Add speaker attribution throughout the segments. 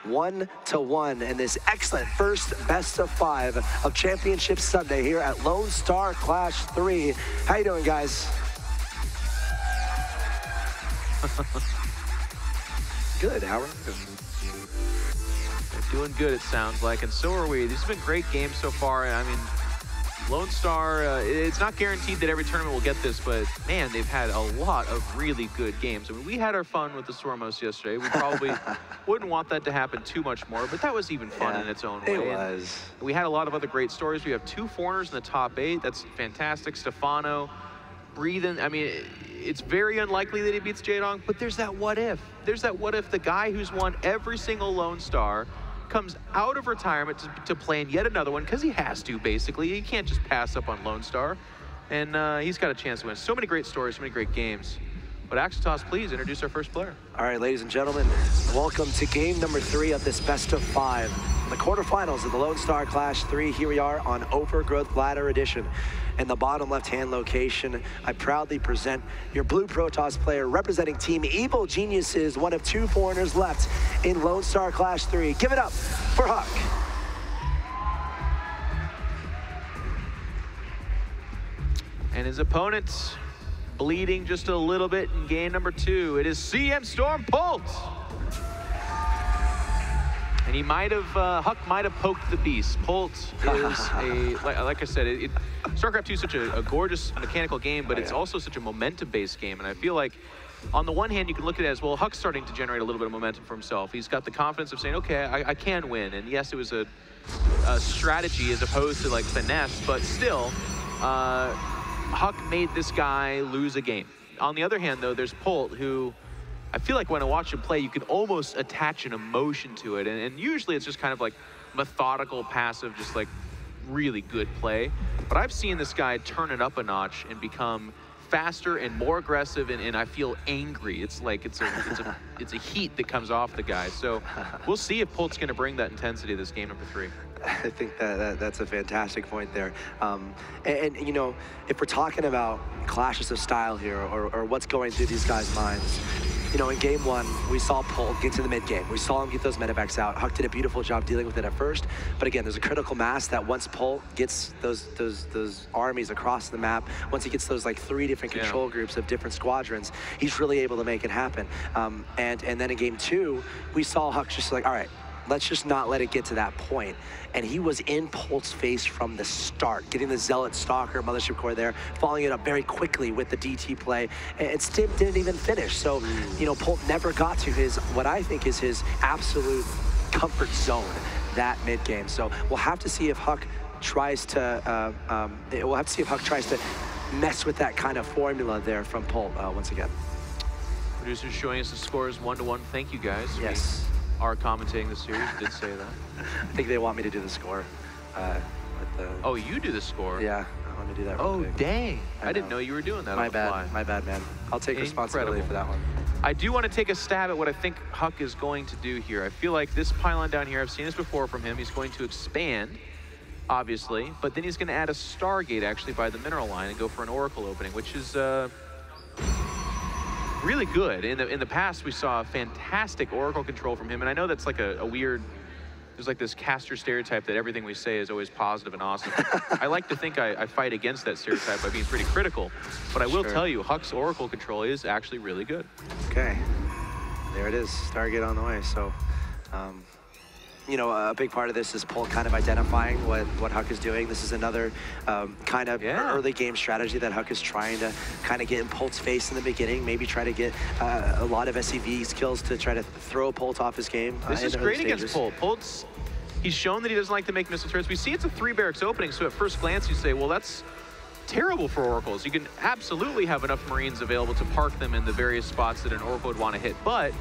Speaker 1: 1-1 in this excellent first best of 5 of Championship Sunday here at Lone Star Clash 3. How you doing, guys? Good, how are you?
Speaker 2: Doing good, it sounds like, and so are we. These have been great games so far. I mean, Lone Star, it's not guaranteed that every tournament will get this, but man, they've had a lot of really good games. I mean, we had our fun with the Stormos yesterday. We probably wouldn't want that to happen too much more, but that was even fun in its own way.
Speaker 1: It was.
Speaker 2: And we had a lot of other great stories. We have 2 foreigners in the top 8. That's fantastic. Stefano, breathing. I mean, it's very unlikely that he beats Jaedong, but there's that what if. There's that what if the guy who's won every single Lone Star comes out of retirement to play in yet another one, because he has to, basically. He can't just pass up on Lone Star. And he's got a chance to win. So many great stories, so many great games. But Axitos, please introduce our first player.
Speaker 1: All right, ladies and gentlemen, welcome to game number 3 of this best of 5. The quarterfinals of the Lone Star Clash 3. Here we are on Overgrowth Ladder Edition. In the bottom left-hand location, I proudly present your Blue Protoss player representing Team Evil Geniuses, one of 2 foreigners left in Lone Star Clash 3. Give it up for HuK.
Speaker 2: And his opponent bleeding just a little bit in game number 2. It is CM Storm Polt. And he might have, HuK might have poked the beast. Polt is like I said, StarCraft 2 is such a gorgeous mechanical game, but it's also such a momentum-based game. And I feel like, on the one hand, you can look at it as, well, HuK's starting to generate a little bit of momentum for himself. He's got the confidence of saying, okay, I can win. And yes, it was a strategy as opposed to like finesse, but still, HuK made this guy lose a game. On the other hand, though, there's Polt, who I feel like when I watch him play, you can almost attach an emotion to it. And usually it's just kind of like methodical, passive, just like really good play. But I've seen this guy turn it up a notch and become faster and more aggressive, and I feel angry. It's like it's a heat that comes off the guy. So we'll see if Polt's going to bring that intensity to this game number 3.
Speaker 1: I think that's a fantastic point there. And you know, if we're talking about clashes of style here, or what's going through these guys' minds, you know, in game 1, we saw Polt get to the mid game. We saw him get those medevacs out. HuK did a beautiful job dealing with it at first, but again, there's a critical mass that once Polt gets those armies across the map, once he gets those like 3 different control groups of different squadrons, he's really able to make it happen. And then in game 2, we saw HuK just like, all right, let's just not let it get to that point. And he was in Polt's face from the start, getting the Zealot Stalker Mothership Core there, following it up very quickly with the DT play, and Stim didn't even finish. So, you know, Polt never got to his, what I think is his absolute comfort zone, that mid game. So we'll have to see if HuK tries to, mess with that kind of formula there from Polt once again.
Speaker 2: Producers showing us the scores 1-1. Thank you, guys.
Speaker 1: Yes.
Speaker 2: Are commentating the series, did say that.
Speaker 1: I think they want me to do the score.
Speaker 2: Oh, you do the score?
Speaker 1: Yeah, I want to do that real
Speaker 2: Oh,
Speaker 1: quick.
Speaker 2: dang. I didn't know you were doing that on the fly.
Speaker 1: My bad, man. I'll take responsibility for that one.
Speaker 2: I do want to take a stab at what I think HuK is going to do here. I feel like this pylon down here, I've seen this before from him. He's going to expand, obviously, but then he's going to add a Stargate, actually, by the mineral line and go for an Oracle opening, which is really good. In the past, we saw fantastic Oracle control from him, and I know that's like a weird, there's like this caster stereotype that everything we say is always positive and awesome. I like to think I fight against that stereotype by being pretty critical, but I will tell you, HuK's Oracle control is actually really good.
Speaker 1: Okay, there it is, Stargate on the way. So, you know, a big part of this is Polt kind of identifying what HuK is doing. This is another kind of early game strategy that HuK is trying to kind of get in Polt's face in the beginning, maybe try to get a lot of SCV skills to try to throw Polt off his game.
Speaker 2: This is great against Polt. He's shown that he doesn't like to make missile turrets. We see it's a 3 barracks opening, so at first glance you say, well, that's terrible for Oracles. You can absolutely have enough Marines available to park them in the various spots that an Oracle would want to hit, but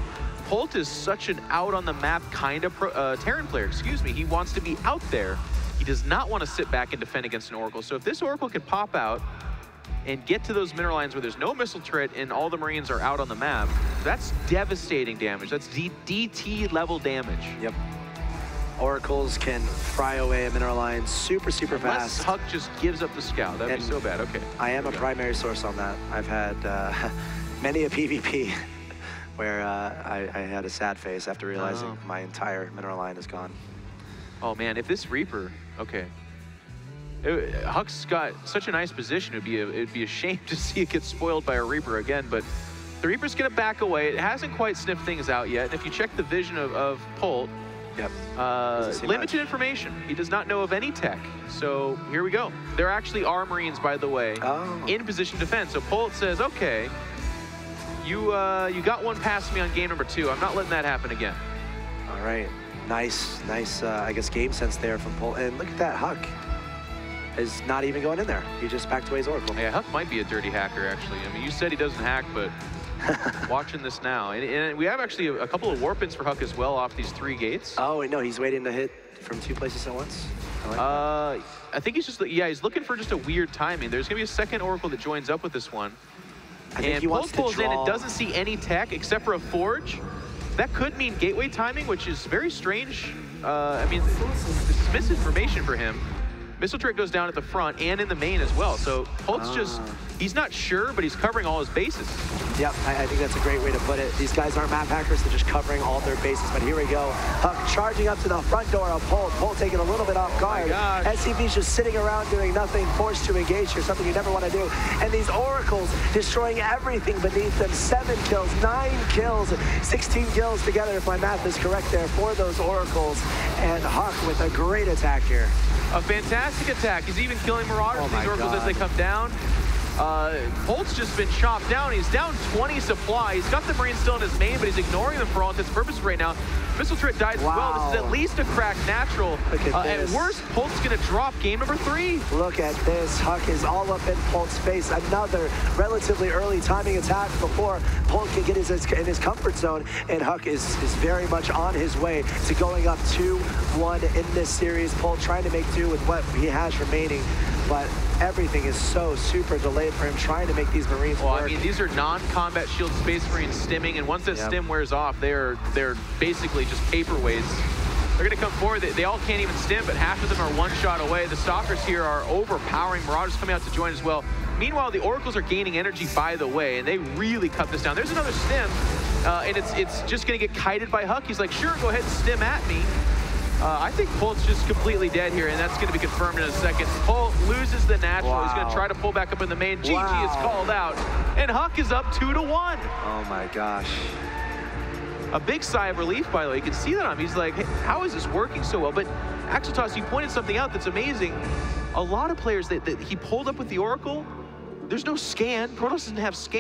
Speaker 2: Polt is such an out-on-the-map kind of Terran player, He wants to be out there. He does not want to sit back and defend against an Oracle. So if this Oracle can pop out and get to those mineral lines where there's no missile turret and all the Marines are out on the map, that's devastating damage. That's DT level damage.
Speaker 1: Yep. Oracles can fry away a mineral line super fast.
Speaker 2: Unless HuK just gives up the scout. That'd be so bad. Okay.
Speaker 1: I am a primary source on that. I've had many a PvP where I had a sad face after realizing my entire mineral line is gone.
Speaker 2: Oh man, if this Reaper, okay. HuK's got such a nice position, it'd be a shame to see it get spoiled by a Reaper again, but the Reaper's gonna back away. It hasn't quite sniffed things out yet. And if you check the vision of Polt,
Speaker 1: yep.
Speaker 2: Limited information. He does not know of any tech. So here we go. There actually are Marines, by the way, in position defense. So Polt says, okay, you got one past me on game number 2. I'm not letting that happen again.
Speaker 1: All right, nice, I guess, game sense there from Polt. And look at that, HuK is not even going in there. He just backed away his Oracle.
Speaker 2: Yeah, HuK might be a dirty hacker, actually. I mean, you said he doesn't hack, but watching this now. And we have actually a couple of warp-ins for HuK as well off these 3 gates.
Speaker 1: Oh, wait, no, he's waiting to hit from 2 places at once? I like
Speaker 2: I think he's just, yeah, he's looking for just a weird timing. There's gonna be a second Oracle that joins up with this one.
Speaker 1: I think he wants to
Speaker 2: pulls in
Speaker 1: draw.
Speaker 2: and doesn't see any tech except for a Forge. That could mean gateway timing, which is very strange. I mean, this is misinformation for him. Missile turret goes down at the front and in the main as well. So Polt's just, he's not sure, but he's covering all his bases.
Speaker 1: Yep, I think that's a great way to put it. These guys aren't map hackers, they're just covering all their bases. But here we go. HuK charging up to the front door of Polt. Polt taking a little bit off guard. SCV's just sitting around doing nothing, forced to engage here, something you never want to do. And these Oracles destroying everything beneath them. 7 kills, 9 kills, 16 kills together, if my math is correct there, for those Oracles. And HuK with a great attack here.
Speaker 2: A fantastic attack. He's even killing Marauders with these Oracles as they come down. Polt's just been chopped down. He's down 20 supply. He's got the Marines still in his main, but he's ignoring them for all intents and purposes right now. Missile turret dies as well. This is at least a cracked natural.
Speaker 1: Look at this.
Speaker 2: At worst, Polt's gonna drop game number 3.
Speaker 1: Look at this. HuK is all up in Polt's face. Another relatively early timing attack before Polt can get in his comfort zone. And HuK is very much on his way to going up 2-1 in this series. Polt trying to make do with what he has remaining. But everything is so super delayed for him, trying to make these Marines work.
Speaker 2: I mean, these are non-combat shield Space Marines stimming, and once that stim wears off, they're basically just paperweights. They're gonna come forward. They all can't even stim, but half of them are 1 shot away. The Stalkers here are overpowering. Marauders coming out to join as well. Meanwhile, the Oracles are gaining energy by the way, and they really cut this down. There's another stim, and it's just gonna get kited by HuK. He's like, sure, go ahead and stim at me. I think Polt's just completely dead here, and that's going to be confirmed in a second. Polt loses the natural. He's going to try to pull back up in the main. GG is called out, and HuK is up 2-1.
Speaker 1: Oh my gosh.
Speaker 2: A big sigh of relief, by the way. You can see that on him. He's like, hey, how is this working so well? But Axeltoss, you pointed something out that's amazing. A lot of players that he pulled up with the Oracle, there's no scan. Protoss doesn't have scan.